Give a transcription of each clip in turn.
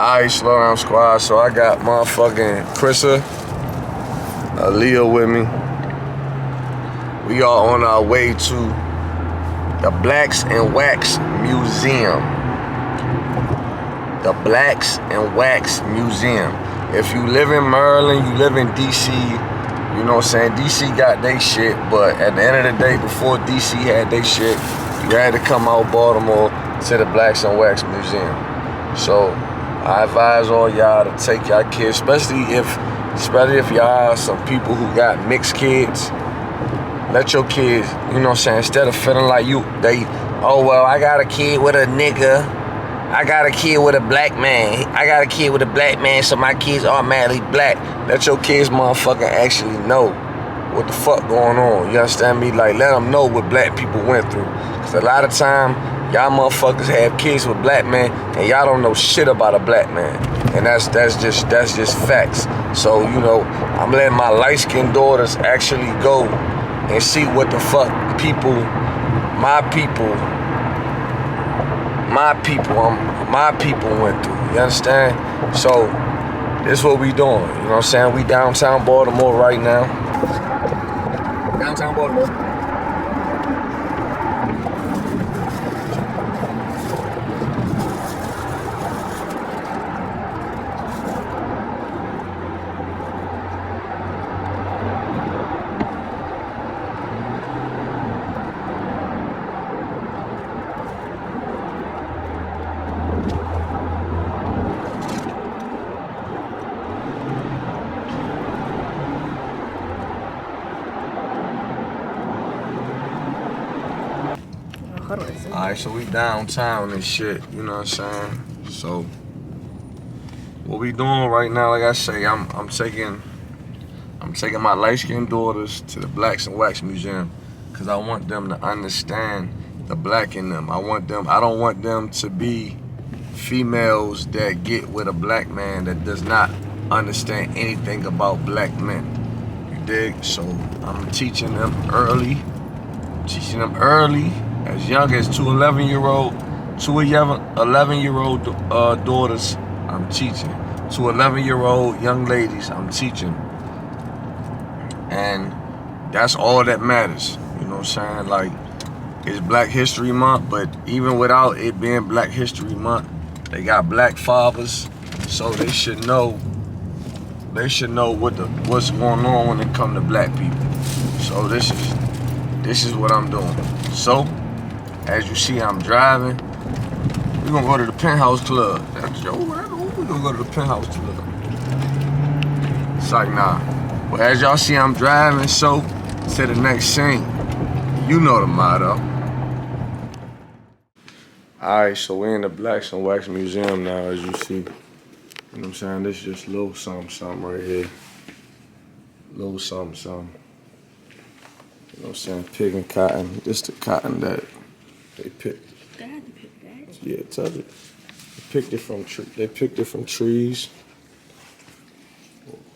Alright, slow down squad. So I got motherfucking Krissa, Aaliyah with me. We are on our way to the Blacks and Wax Museum. The Blacks and Wax Museum. If you live in Maryland, you live in DC, you know what I'm saying? DC got they shit, but at the end of the day, before DC had they shit, you had to come out Baltimore to the Blacks and Wax Museum. So I advise all y'all to take y'all kids, especially if y'all are some people who got mixed kids. Let your kids, you know what I'm saying, instead of feeling like oh well, I got a kid with a nigga, I got a kid with a black man, I got a kid with a black man, so my kids automatically black. Let your kids motherfucking actually know what the fuck going on. You understand me? Like, let them know what black people went through. Cause a lot of time, y'all motherfuckers have kids with black men and y'all don't know shit about a black man. And that's just facts. So, you know, I'm letting my light-skinned daughters actually go and see what the fuck my people went through. You understand? So, this is what we doing. You know what I'm saying? We downtown Baltimore right now. Downtown Baltimore. Alright, so we downtown and shit, you know what I'm saying? So what we doing right now, like I say, I'm taking my light-skinned daughters to the Blacks and Wax Museum because I want them to understand the black in them. I don't want them to be females that get with a black man that does not understand anything about black men. You dig? So I'm teaching them early, as young as two 11-year-old daughters, I'm teaching. To 11-year-old young ladies, I'm teaching. And that's all that matters. You know what I'm saying? Like, it's Black History Month, but even without it being Black History Month, they got black fathers, so they should know what's going on when it comes to black people. So this is what I'm doing. So, as you see, I'm driving. We're gonna go to the Penthouse Club. We're gonna go to the Penthouse Club. It's like, nah. But as y'all see, I'm driving, so to the next scene. You know the motto. Alright, so we're in the Blacks and Wax Museum now, as you see. You know what I'm saying? This is just a little something right here. Little something. You know what I'm saying? Picking cotton. This the cotton that they picked. They had to pick that. Yeah, tell it. They picked it from trees.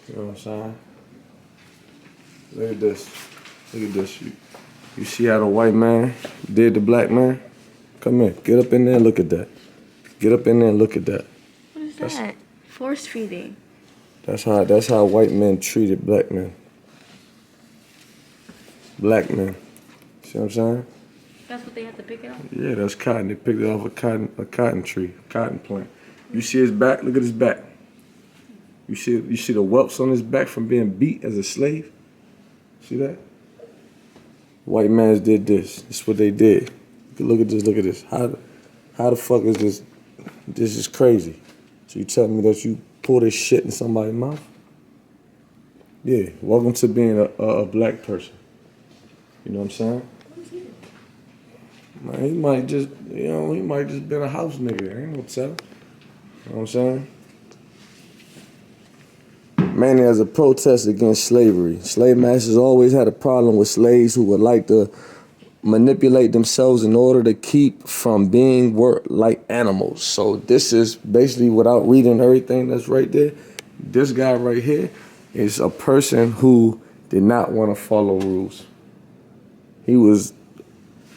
You know what I'm saying? Look at this. You see how the white man did the black man? Come here. Get up in there and look at that. What is that? Force feeding. That's how white men treated black men. Black men. See what I'm saying? That's what they had to pick it off? Yeah, that's cotton. They picked it off a cotton tree, cotton plant. You see his back? Look at his back. You see the whelps on his back from being beat as a slave? See that? White mans did this. This is what they did. Look at this. How the fuck is this? This is crazy. So you telling me that you pour this shit in somebody's mouth? Yeah, welcome to being a black person. You know what I'm saying? Man, he might just been a house nigga. Ain't no telling. You know what I'm saying? Mainly as a protest against slavery. Slave masters always had a problem with slaves who would like to manipulate themselves in order to keep from being worked like animals. So this is basically, without reading everything that's right there, this guy right here is a person who did not want to follow rules. He was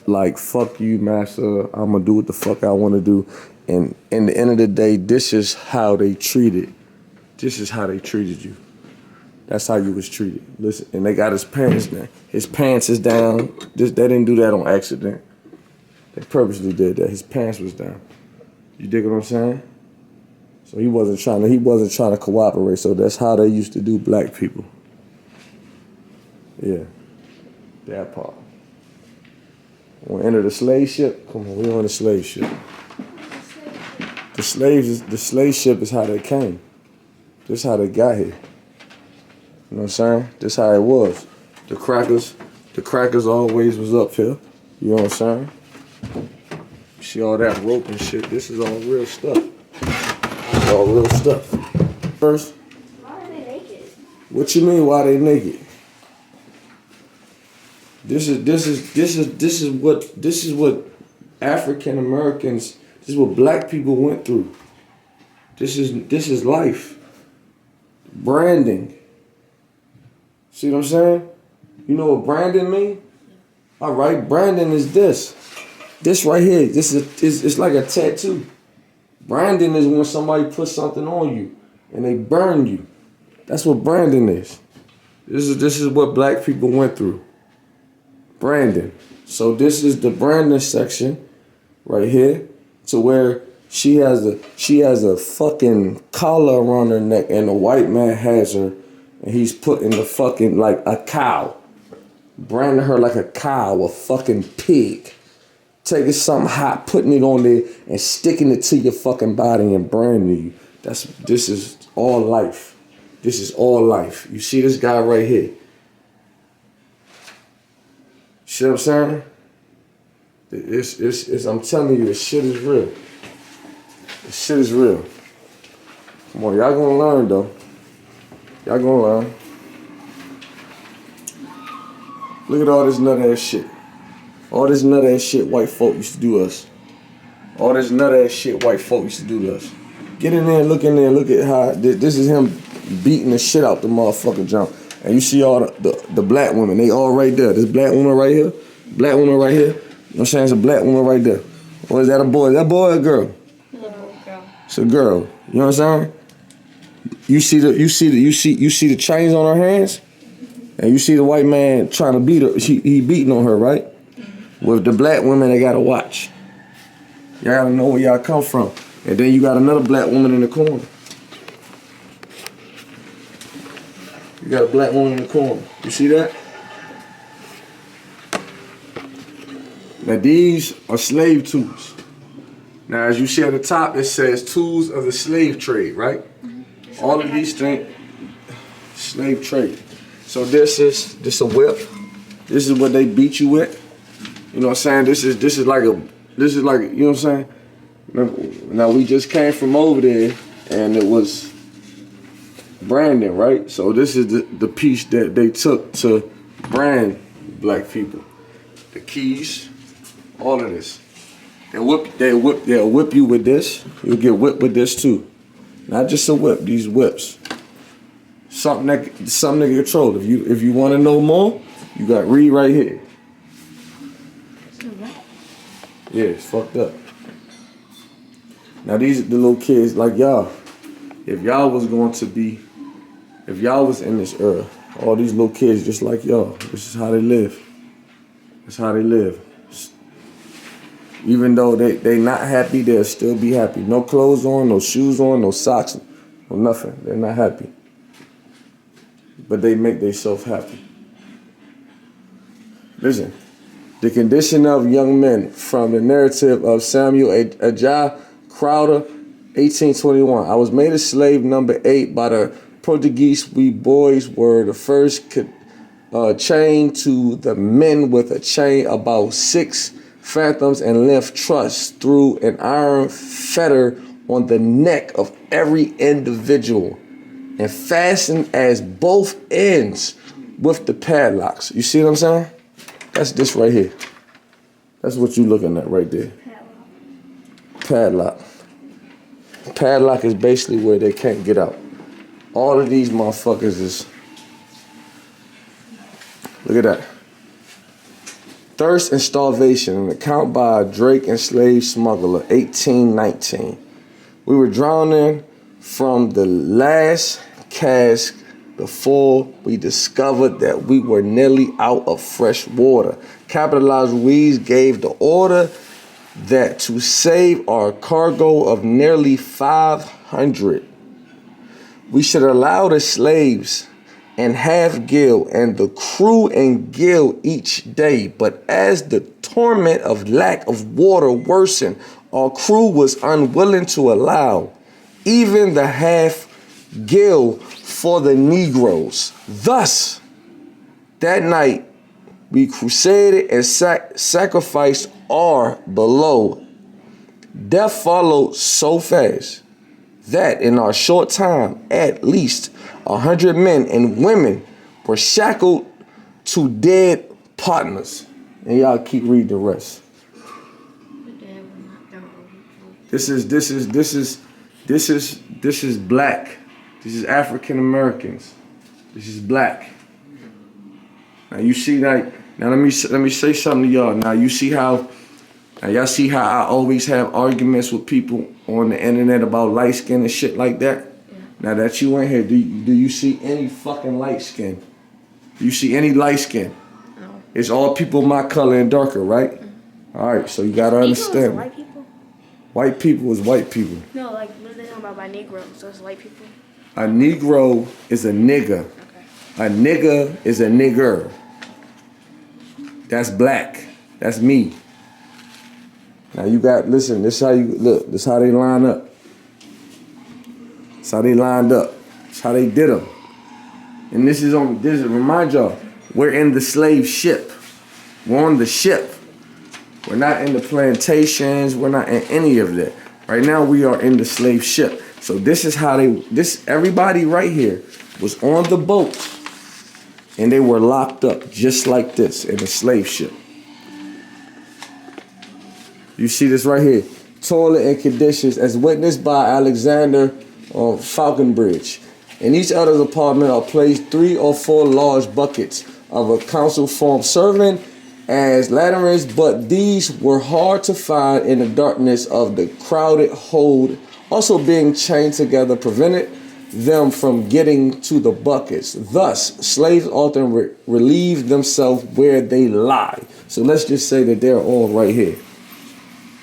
like, fuck you, master, I'm gonna do what the fuck I wanna do. And in the end of the day, this is how they treated. This is how they treated you. That's how you was treated. Listen, and they got his pants down. His pants is down. They didn't do that on accident. They purposely did that. His pants was down. You dig what I'm saying? So he wasn't trying to cooperate. So that's how they used to do black people. Yeah. That part. When we enter the slave ship, come on, we on the slave ship. The slave ship is how they came. This is how they got here. You know what I'm saying? This is how it was. The crackers always was up here. You know what I'm saying? See all that rope and shit. This is all real stuff. It's all real stuff. First. Why are they naked? What you mean? Why they naked? This is what African Americans. This is what black people went through. This is life. Branding. See what I'm saying? You know what branding mean? All right, branding is this. This right here. This is it's like a tattoo. Branding is when somebody puts something on you and they burn you. That's what branding is. This is what black people went through. Branding. So this is the branding section right here, to where she has a fucking collar around her neck, and the white man has her, and he's putting the fucking like a cow, branding her like a cow, a fucking pig, taking something hot, putting it on there, and sticking it to your fucking body and branding you. This is all life. This is all life. You see this guy right here. See what I'm saying? I'm telling you, this shit is real. This shit is real. Come on, y'all gonna learn though. Y'all gonna learn. Look at all this nut ass shit. All this nut ass shit white folk used to do us. All this nut ass shit white folk used to do to us. Get in there, look in there, look at how this is him beating the shit out the motherfucker jump. And you see all the black women, they all right there. This black woman right here, black woman right here. You know what I'm saying? It's a black woman right there. Or is that a boy? Is that a boy or a girl? It's a girl. It's a girl. You know what I'm saying? You see the chains on her hands? And you see the white man trying to beat her. He beating on her, right? With the black women, they gotta watch. Y'all gotta know where y'all come from. And then you got another black woman in the corner. You got a black woman in the corner. You see that? Now these are slave tools. Now as you see at the top, it says tools of the slave trade, right? All of these things, slave trade. So this a whip. This is what they beat you with. You know what I'm saying? This is like, you know what I'm saying? Now we just came from over there and it was branding, right? So this is the piece that they took to brand black people. The keys, all of this. They'll whip you with this. You'll get whipped with this too. Not just a whip, these whips. Something that can control. If you want to know more, you got read right here. Yeah, it's fucked up. Now these are the little kids like y'all. If y'all was in this era, all these little kids just like y'all, this is how they live. That's how they live. Even though they not happy, they'll still be happy. No clothes on, no shoes on, no socks, no nothing. They're not happy. But they make themselves happy. Listen, the condition of young men from the narrative of Samuel Ajah Crowder, 1821. I was made a slave number 8 by the Portuguese. We boys were the first chained to the men with a chain about 6 fathoms in length thrust through an iron fetter on the neck of every individual and fastened as both ends with the padlocks. You see what I'm saying? That's this right here. That's what you looking at right there. Padlock. Padlock is basically where they can't get out. All of these motherfuckers is, look at that. Thirst and Starvation, an account by a Drake enslaved smuggler, 1819. We were drowning from the last cask before we discovered that we were nearly out of fresh water. Capitalized Ruiz gave the order that to save our cargo of nearly 500, we should allow the slaves and half Gill and the crew and Gill each day. But as the torment of lack of water worsened, our crew was unwilling to allow even the half Gill for the Negroes. Thus, that night, we crusaded and sacrificed our below. Death followed so fast that in our short time, at least 100 men and women were shackled to dead partners. And y'all keep reading the rest. This is black. This is African Americans. This is black. Now you see that. Now let me say something to y'all. Now you see how. Now y'all see how I always have arguments with people on the internet about light skin and shit like that. Yeah. Now that you in here, do you see any fucking light skin? Do you see any light skin? No. It's all people my color and darker, right? Mm-hmm. All right, so you gotta understand. White people? White people is white people. No, like what are they talking about by Negro? So it's white people. A Negro is a nigga. Okay. A nigga is a nigger. That's black. That's me. Now you got, listen, this how you, look, this how they line up. This how they lined up. This how they did them. And this is, remind y'all, we're in the slave ship. We're on the ship. We're not in the plantations. We're not in any of that. Right now we are in the slave ship. So this is how everybody right here was on the boat and they were locked up just like this in a slave ship. You see this right here. Toilet and conditions as witnessed by Alexander on Falconbridge. In each other's apartment are placed 3 or 4 large buckets of a council form serving as latrines, but these were hard to find in the darkness of the crowded hold. Also being chained together prevented them from getting to the buckets. Thus, slaves often relieve themselves where they lie. So let's just say that they're all right here.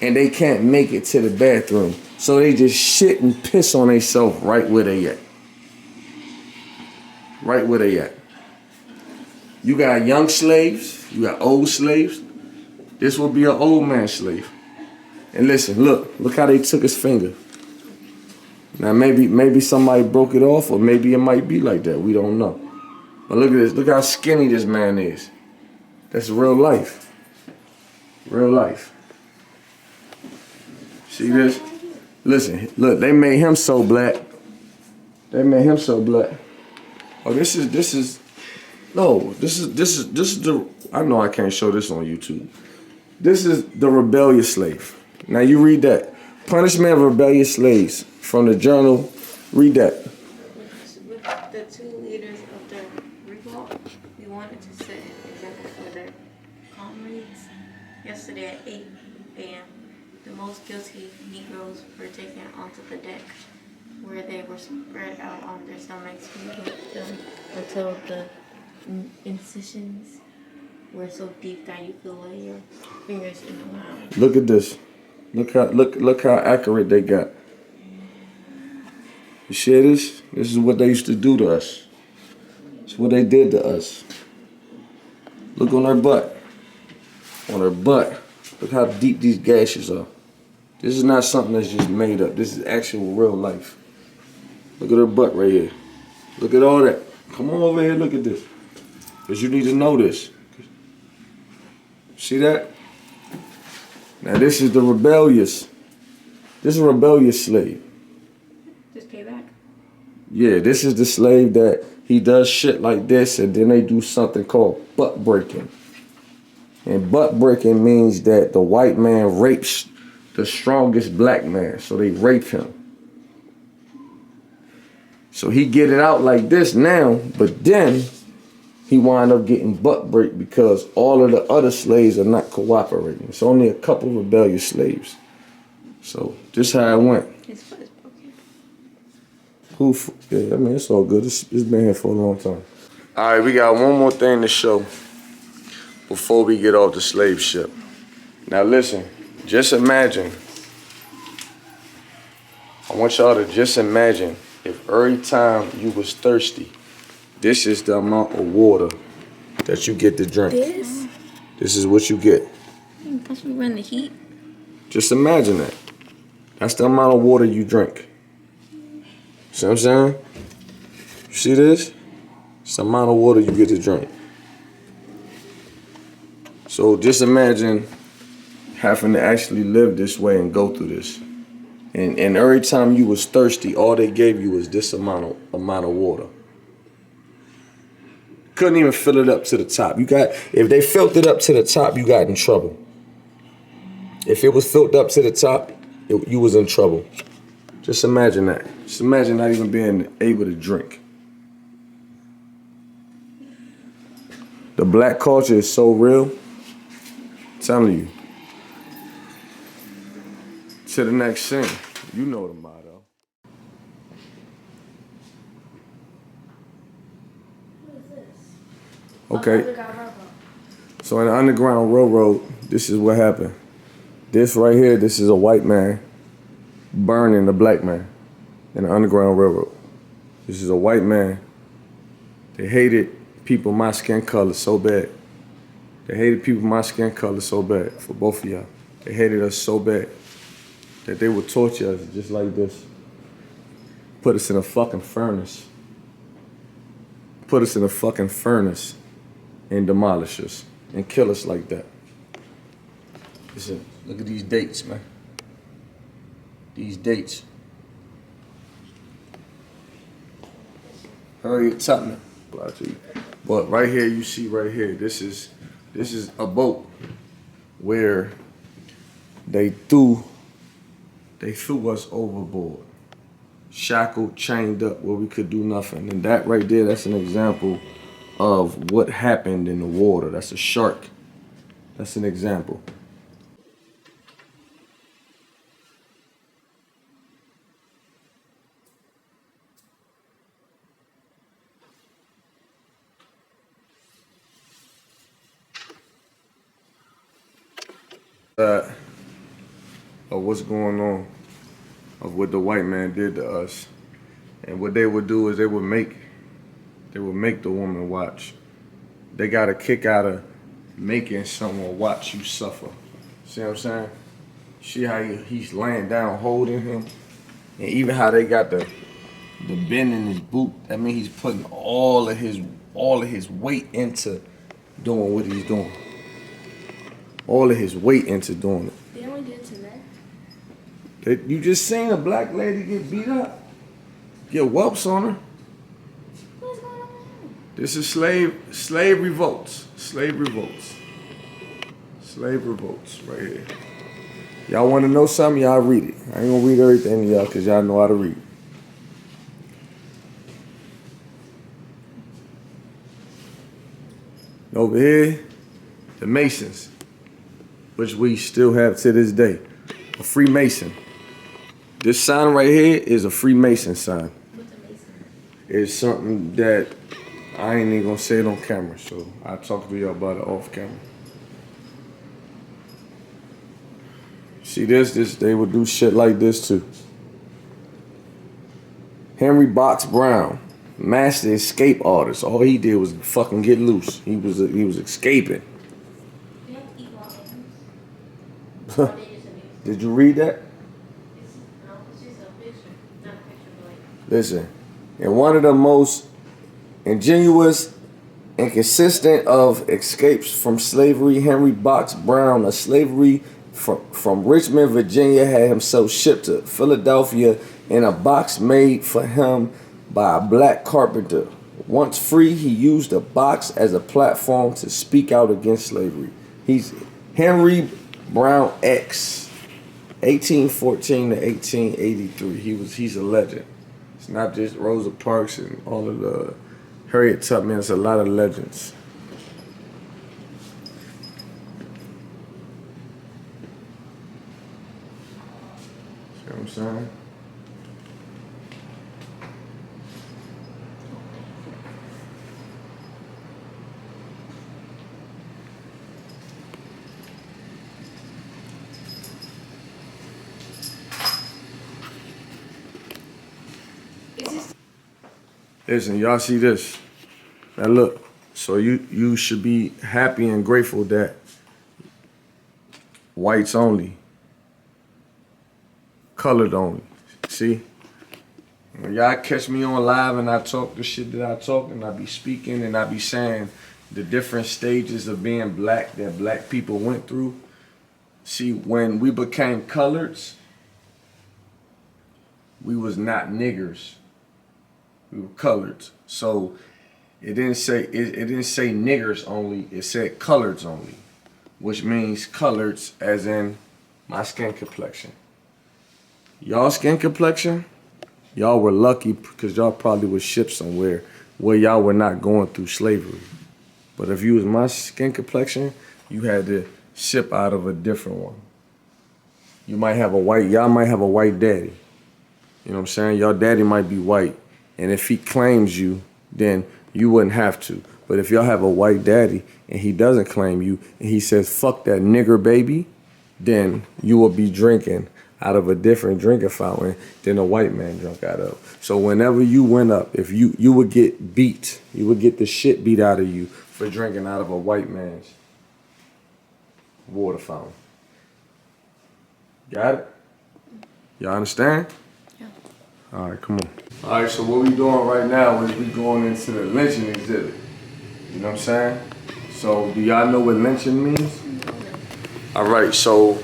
And they can't make it to the bathroom. So they just shit and piss on themselves right where they at. Right where they at. You got young slaves. You got old slaves. This will be an old man slave. And listen, look how they took his finger. Now maybe somebody broke it off, or maybe it might be like that. We don't know. But look at this. Look how skinny this man is. That's real life. Real life. See this? Listen, look, they made him so black. They made him so black. Oh, this is the, I know I can't show this on YouTube. This is the rebellious slave. Now you read that. Punishment of rebellious slaves from the journal. Read that. With the 2 leaders of the revolt, we wanted to set an example for their comrades. Yesterday at 8 a.m., the most guilty Negroes were taken onto the deck, where they were spread out on their stomachs. We whipped them until the incisions were so deep that you could lay your fingers in the mouth. Look at this. Look how accurate they got. You see this? This is what they used to do to us. It's what they did to us. Look on her butt. On her butt. Look how deep these gashes are. This is not something that's just made up. This is actual real life. Look at her butt right here. Look at all that. Come on over here, look at this. Because you need to know this. See that? Now this is the rebellious. This is a rebellious slave. Just pay back. Yeah, this is the slave that he does shit like this and then they do something called butt breaking. And butt breaking means that the white man rapes the strongest black man. So they rape him. So he get it out like this now, but then he wound up getting butt break because all of the other slaves are not cooperating. It's only a couple rebellious slaves. So just how it went. His foot is broken. Yeah, I mean, it's all good. It's been here for a long time. All right, we got one more thing to show before we get off the slave ship. Now listen, just imagine. I want y'all to just imagine if every time you was thirsty, this is the amount of water that you get to drink. This is what you get. Plus we run the heat. Just imagine that. That's the amount of water you drink. See what I'm saying? You see this? It's the amount of water you get to drink. So just imagine having to actually live this way and go through this. And every time you was thirsty, all they gave you was this amount of water. Couldn't even fill it up to the top. If they filled it up to the top, you got in trouble. If it was filled up to the top, you was in trouble. Just imagine that. Just imagine not even being able to drink. The black culture is so real. I'm telling you. To the next scene. You know the motto. What is this? Okay. So in the Underground Railroad, this is what happened. This right here, this is a white man burning a black man in the Underground Railroad. This is a white man. They hated people my skin color so bad. They hated people my skin color so bad, for both of y'all. They hated us so bad that they would torture us just like this. Put us in a fucking furnace. Put us in a fucking furnace and demolish us and kill us like that. Listen, look at these dates, man. These dates. Harriet Tubman. But right here, you see right here, this is a boat where they threw us overboard. Shackled, chained up, where we could do nothing. And that right there, that's an example of what happened in the water. That's a shark. That's an example. Of what's going on, of what the white man did to us. And what they would do is they would make the woman watch. They got a kick out of making someone watch you suffer. See what I'm saying? See how he's laying down holding him? And even how they got the bend in his boot. That means he's putting all of his weight into doing what he's doing. All of his weight into doing it. They only did it to men. You just seen a black lady get beat up. Get whelps on her. What's going on? This is slave revolts. Slave revolts. Slave revolts right here. Y'all want to know something? Y'all read it. I ain't gonna read everything to y'all because y'all know how to read. Over here, the Masons, which we still have to this day. A Freemason. This sign right here is a Freemason sign. What's a mason? It's something that I ain't even gonna say it on camera, so I'll talk to y'all about it off camera. See this, they would do shit like this too. Henry Box Brown, master escape artist. All he did was fucking get loose. He was escaping. They have to eat raw animals. Did you read that? No, it's just a picture. Not a picture, but like. Listen, and one of the most ingenuous and consistent of escapes from slavery, Henry Box Brown, a slavery from Richmond, Virginia, had himself shipped to Philadelphia in a box made for him by a black carpenter. Once free, he used the box as a platform to speak out against slavery. He's Henry Brown X, 1814 to 1883. He's a legend. It's not just Rosa Parks and all of Harriet Tubman, it's a lot of legends. See what I'm saying? Listen, y'all see this? Now look, so you should be happy and grateful that whites only, colored only. See? When y'all catch me on live and I talk the shit that I talk and I be speaking and I be saying the different stages of being black that black people went through. See, when we became coloreds, we was not niggers. We were coloreds. So it didn't say niggers only, it said coloreds only, which means coloreds as in my skin complexion. Y'all skin complexion, y'all were lucky because y'all probably was shipped somewhere where y'all were not going through slavery. But if you was my skin complexion, you had to ship out of a different one. Y'all might have a white daddy. You know what I'm saying? Your daddy might be white. And if he claims you, then you wouldn't have to. But if y'all have a white daddy and he doesn't claim you and he says, fuck that nigger baby, then you will be drinking out of a different drinking fountain than a white man drunk out of. So whenever you went up, if you would get beat, you would get the shit beat out of you for drinking out of a white man's water fountain. Got it? Y'all understand? Yeah. All right, come on. All right, so what we doing right now is we going into the lynching exhibit. You know what I'm saying? So do y'all know what lynching means? All right, so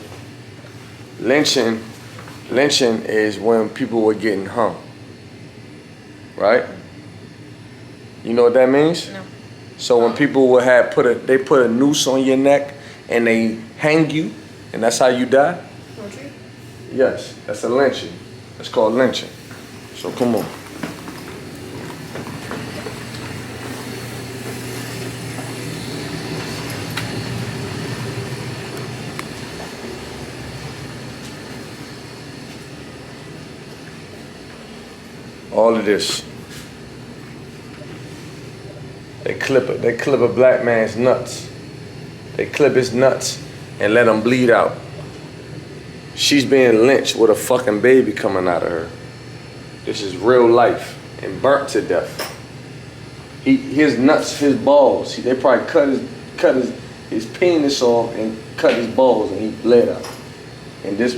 lynching is when people were getting hung, right? You know what that means? No. So when people would have they put a noose on your neck and they hang you, and that's how you die? Poetry? Yes, that's a lynching. That's called lynching. So come on. All of this. They clip a black man's nuts. They clip his nuts and let him bleed out. She's being lynched with a fucking baby coming out of her. This is real life and burnt to death. His nuts, his balls, they probably cut his penis off and cut his balls and he bled out. And this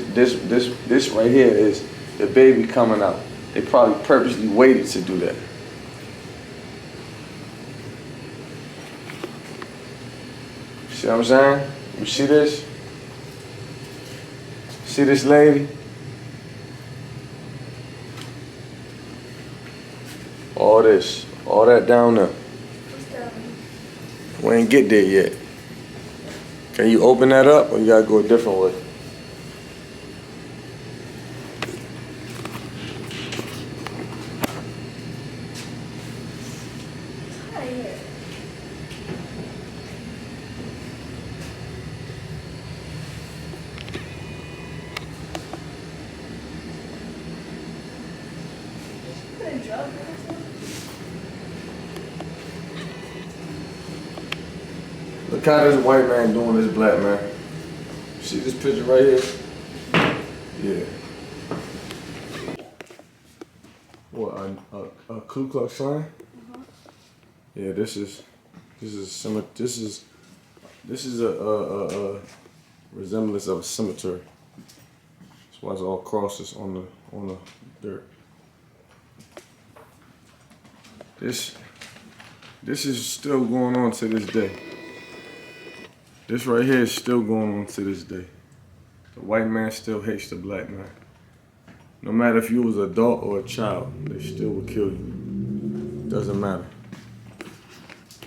right here is the baby coming out. They probably purposely waited to do that. See what I'm saying? You see this? See this lady? All that down there. We ain't get there yet. Can you open that up or you gotta go a different way? Look how this white man doing this black man. See this picture right here? Yeah. What, a Ku Klux Klan? Yeah, this is a resemblance of a cemetery. That's why it's all crosses on the dirt. This is still going on to this day. This right here is still going on to this day. The white man still hates the black man. No matter if you was an adult or a child, they still would kill you. Doesn't matter.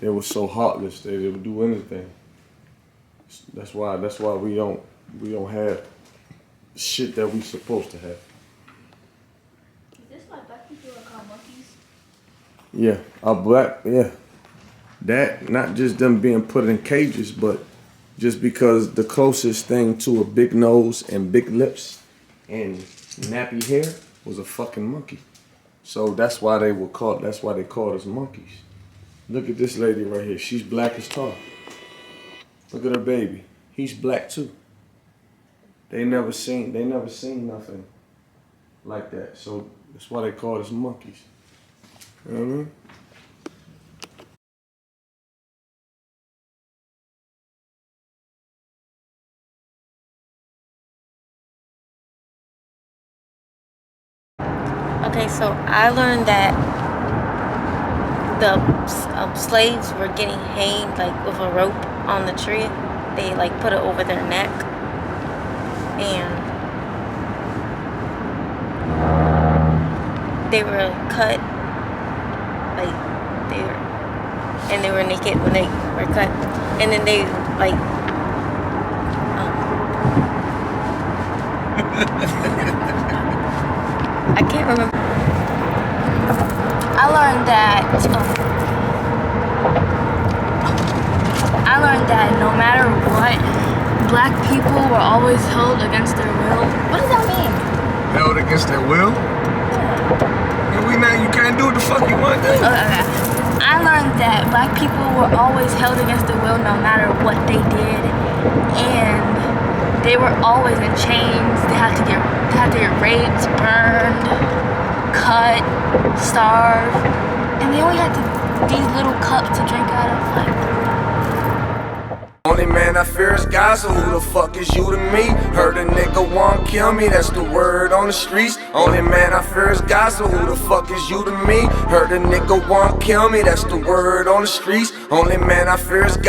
They were so heartless they would do anything. That's why we don't have shit that we supposed to have. Is this why black people are called monkeys? Yeah, a black, yeah. That, not just them being put in cages, but just because the closest thing to a big nose and big lips and nappy hair was a fucking monkey. So that's why they called us monkeys. Look at this lady right here. She's black as tar. Look at her baby. He's black too. They never seen nothing like that. So that's why they call us monkeys. You know what I mean? Okay, so I learned that the slaves were getting hanged like with a rope on the tree. They like put it over their neck, and they were cut like they were naked when they were cut, and then they like I can't remember. I learned that no matter what, black people were always held against their will. What does that mean? Held against their will? Yeah. And you can't do what the fuck you want to do. Okay. I learned that black people were always held against their will no matter what they did, and they were always in chains. They had to get raped, burned, cut, starved, and they only had these little cups to drink out of. Like, only man I fear is God, so who the fuck is you to me? Heard a nigga want kill me, that's the word on the streets. Only man I fear is God, so who the fuck is you to me? Heard a nigga want kill me, that's the word on the streets. Only man I fear is God.